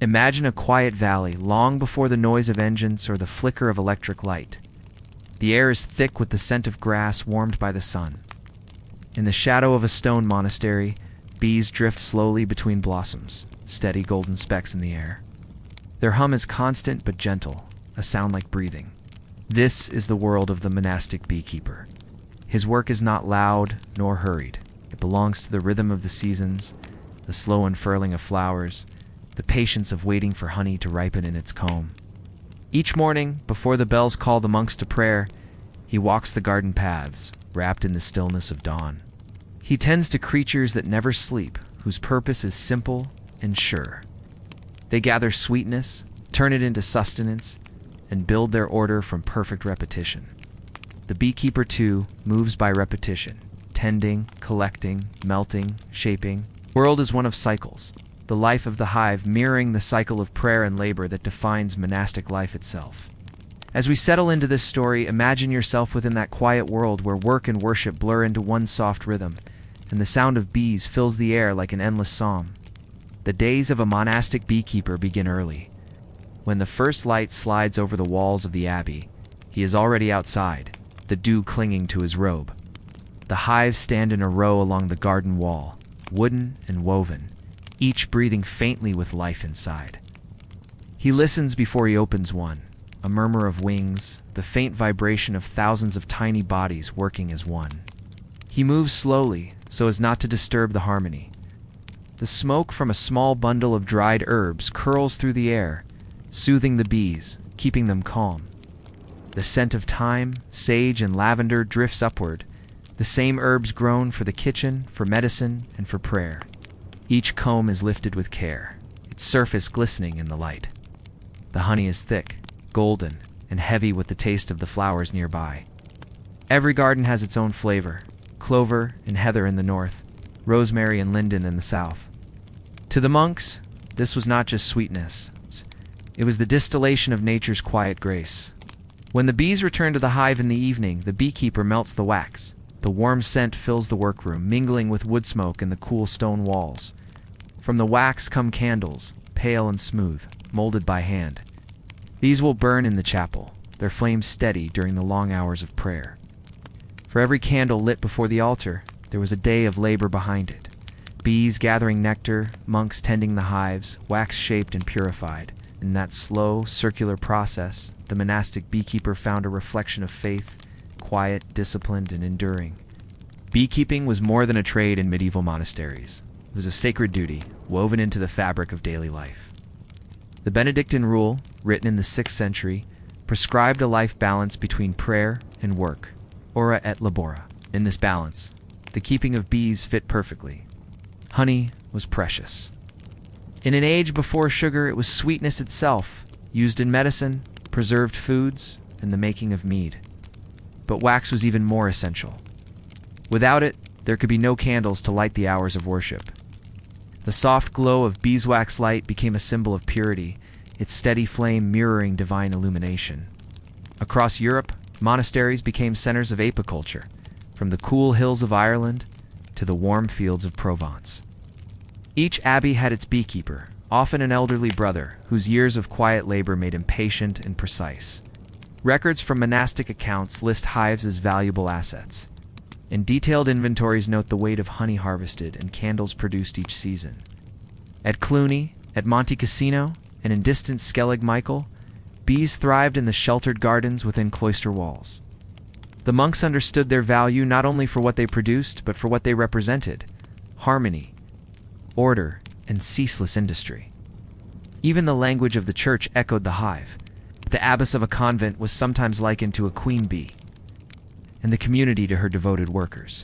Imagine a quiet valley long before the noise of engines or the flicker of electric light. The air is thick with the scent of grass warmed by the sun. In the shadow of a stone monastery, bees drift slowly between blossoms, steady golden specks in the air. Their hum is constant but gentle, a sound like breathing. This is the world of the monastic beekeeper. His work is not loud nor hurried. It belongs to the rhythm of the seasons, the slow unfurling of flowers, the patience of waiting for honey to ripen in its comb. Each morning, before the bells call the monks to prayer, he walks the garden paths, wrapped in the stillness of dawn. He tends to creatures that never sleep, whose purpose is simple and sure. They gather sweetness, turn it into sustenance, and build their order from perfect repetition. The beekeeper, too, moves by repetition, tending, collecting, melting, shaping. The world is one of cycles, the life of the hive mirroring the cycle of prayer and labor that defines monastic life itself. As we settle into this story, imagine yourself within that quiet world where work and worship blur into one soft rhythm, and the sound of bees fills the air like an endless psalm. The days of a monastic beekeeper begin early. When the first light slides over the walls of the abbey, he is already outside, the dew clinging to his robe. The hives stand in a row along the garden wall, wooden and woven, each breathing faintly with life inside. He listens before he opens one, a murmur of wings, the faint vibration of thousands of tiny bodies working as one. He moves slowly, so as not to disturb the harmony. The smoke from a small bundle of dried herbs curls through the air, soothing the bees, keeping them calm. The scent of thyme, sage, and lavender drifts upward, the same herbs grown for the kitchen, for medicine, and for prayer. Each comb is lifted with care, its surface glistening in the light. The honey is thick, golden, and heavy with the taste of the flowers nearby. Every garden has its own flavor, clover and heather in the north, rosemary and linden in the south. To the monks, this was not just sweetness. It was the distillation of nature's quiet grace. When the bees return to the hive in the evening, the beekeeper melts the wax. The warm scent fills the workroom, mingling with wood smoke and the cool stone walls. From the wax come candles, pale and smooth, molded by hand. These will burn in the chapel, their flames steady during the long hours of prayer. For every candle lit before the altar, there was a day of labor behind it. Bees gathering nectar, monks tending the hives, wax shaped and purified. In that slow, circular process, the monastic beekeeper found a reflection of faith, quiet, disciplined, and enduring. Beekeeping was more than a trade in medieval monasteries. It was a sacred duty, woven into the fabric of daily life. The Benedictine rule, written in the 6th century, prescribed a life balance between prayer and work, ora et labora. In this balance, the keeping of bees fit perfectly. Honey was precious. In an age before sugar, it was sweetness itself, used in medicine, preserved foods, and the making of mead. But wax was even more essential. Without it, there could be no candles to light the hours of worship. The soft glow of beeswax light became a symbol of purity, its steady flame mirroring divine illumination. Across Europe, monasteries became centers of apiculture, from the cool hills of Ireland to the warm fields of Provence. Each abbey had its beekeeper, often an elderly brother, whose years of quiet labor made him patient and precise. Records from monastic accounts list hives as valuable assets, and detailed inventories note the weight of honey harvested and candles produced each season. At Cluny, at Monte Cassino, and in distant Skellig Michael, bees thrived in the sheltered gardens within cloister walls. The monks understood their value not only for what they produced, but for what they represented: harmony, order, and ceaseless industry. Even the language of the church echoed the hive. The abbess of a convent was sometimes likened to a queen bee, and the community to her devoted workers.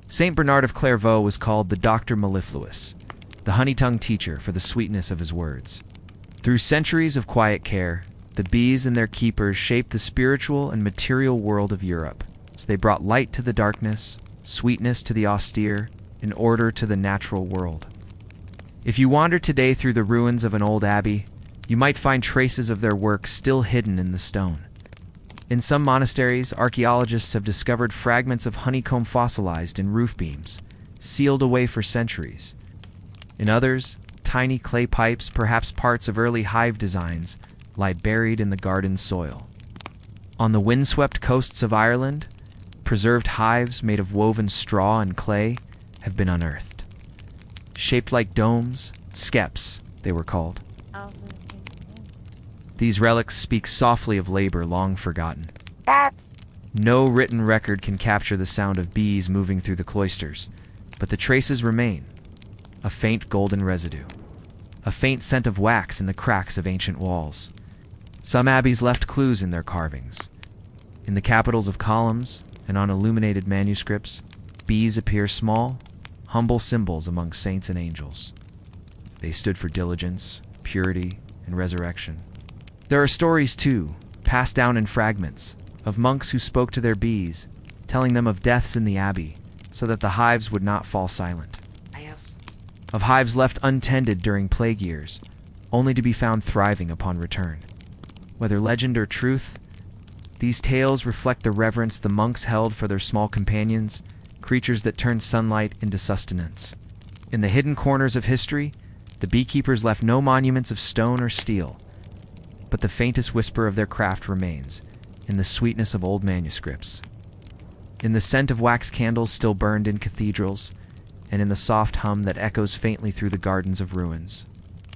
Saint Bernard of Clairvaux was called the Doctor Mellifluous, the honey-tongued teacher for the sweetness of his words. Through centuries of quiet care, the bees and their keepers shaped the spiritual and material world of Europe, as they brought light to the darkness, sweetness to the austere, and order to the natural world. If you wander today through the ruins of an old abbey, you might find traces of their work still hidden in the stone. In some monasteries, archaeologists have discovered fragments of honeycomb fossilized in roof beams, sealed away for centuries. In others, tiny clay pipes, perhaps parts of early hive designs, lie buried in the garden soil. On the windswept coasts of Ireland, preserved hives made of woven straw and clay have been unearthed. Shaped like domes, skeps, they were called. These relics speak softly of labor long forgotten. No written record can capture the sound of bees moving through the cloisters, but the traces remain. A faint golden residue. A faint scent of wax in the cracks of ancient walls. Some abbeys left clues in their carvings. In the capitals of columns and on illuminated manuscripts, bees appear small, humble symbols among saints and angels. They stood for diligence, purity, and resurrection. There are stories, too, passed down in fragments, of monks who spoke to their bees, telling them of deaths in the abbey, so that the hives would not fall silent. Of hives left untended during plague years, only to be found thriving upon return. Whether legend or truth, these tales reflect the reverence the monks held for their small companions, creatures that turned sunlight into sustenance. In the hidden corners of history, the beekeepers left no monuments of stone or steel, but the faintest whisper of their craft remains in the sweetness of old manuscripts, in the scent of wax candles still burned in cathedrals, and in the soft hum that echoes faintly through the gardens of ruins.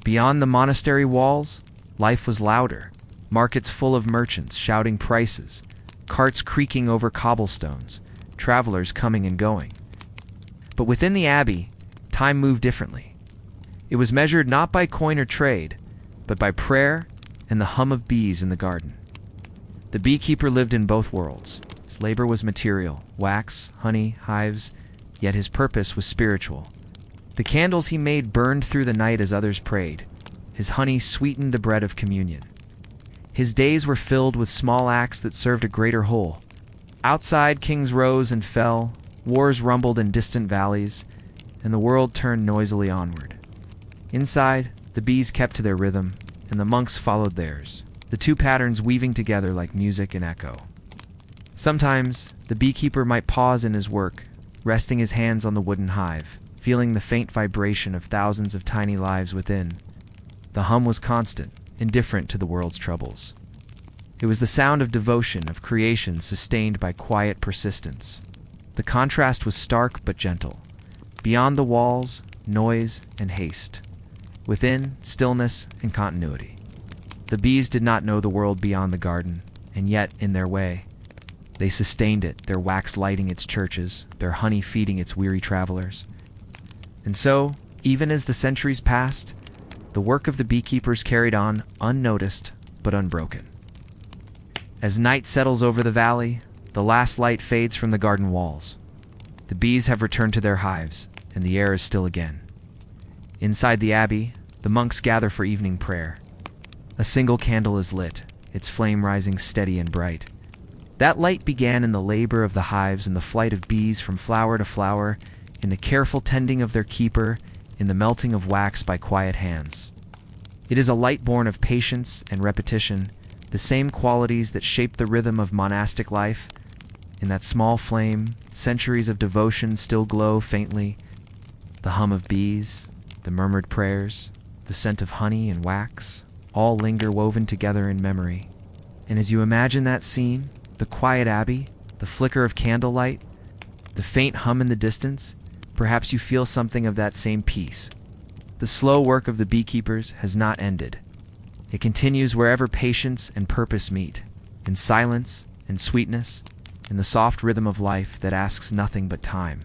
Beyond the monastery walls, life was louder, markets full of merchants shouting prices, carts creaking over cobblestones, travelers coming and going. But within the abbey, time moved differently. It was measured not by coin or trade, but by prayer and the hum of bees in the garden. The beekeeper lived in both worlds. His labor was material, wax, honey, hives, yet his purpose was spiritual. The candles he made burned through the night as others prayed. His honey sweetened the bread of communion. His days were filled with small acts that served a greater whole. Outside, kings rose and fell, wars rumbled in distant valleys, and the world turned noisily onward. Inside, the bees kept to their rhythm, and the monks followed theirs, the two patterns weaving together like music and echo. Sometimes, the beekeeper might pause in his work, resting his hands on the wooden hive, feeling the faint vibration of thousands of tiny lives within. The hum was constant, indifferent to the world's troubles. It was the sound of devotion, of creation sustained by quiet persistence. The contrast was stark but gentle. Beyond the walls, noise and haste. Within, stillness and continuity. The bees did not know the world beyond the garden, and yet, in their way, they sustained it, their wax lighting its churches, their honey feeding its weary travelers. And so, even as the centuries passed, the work of the beekeepers carried on unnoticed but unbroken. As night settles over the valley, the last light fades from the garden walls. The bees have returned to their hives, and the air is still again. Inside the abbey, the monks gather for evening prayer. A single candle is lit, its flame rising steady and bright. That light began in the labor of the hives and the flight of bees from flower to flower, in the careful tending of their keeper, in the melting of wax by quiet hands. It is a light born of patience and repetition, the same qualities that shape the rhythm of monastic life. In that small flame, centuries of devotion still glow faintly. The hum of bees, the murmured prayers, the scent of honey and wax, all linger woven together in memory. And as you imagine that scene, the quiet abbey, the flicker of candlelight, the faint hum in the distance, perhaps you feel something of that same peace. The slow work of the beekeepers has not ended. It continues wherever patience and purpose meet, in silence and sweetness, in the soft rhythm of life that asks nothing but time.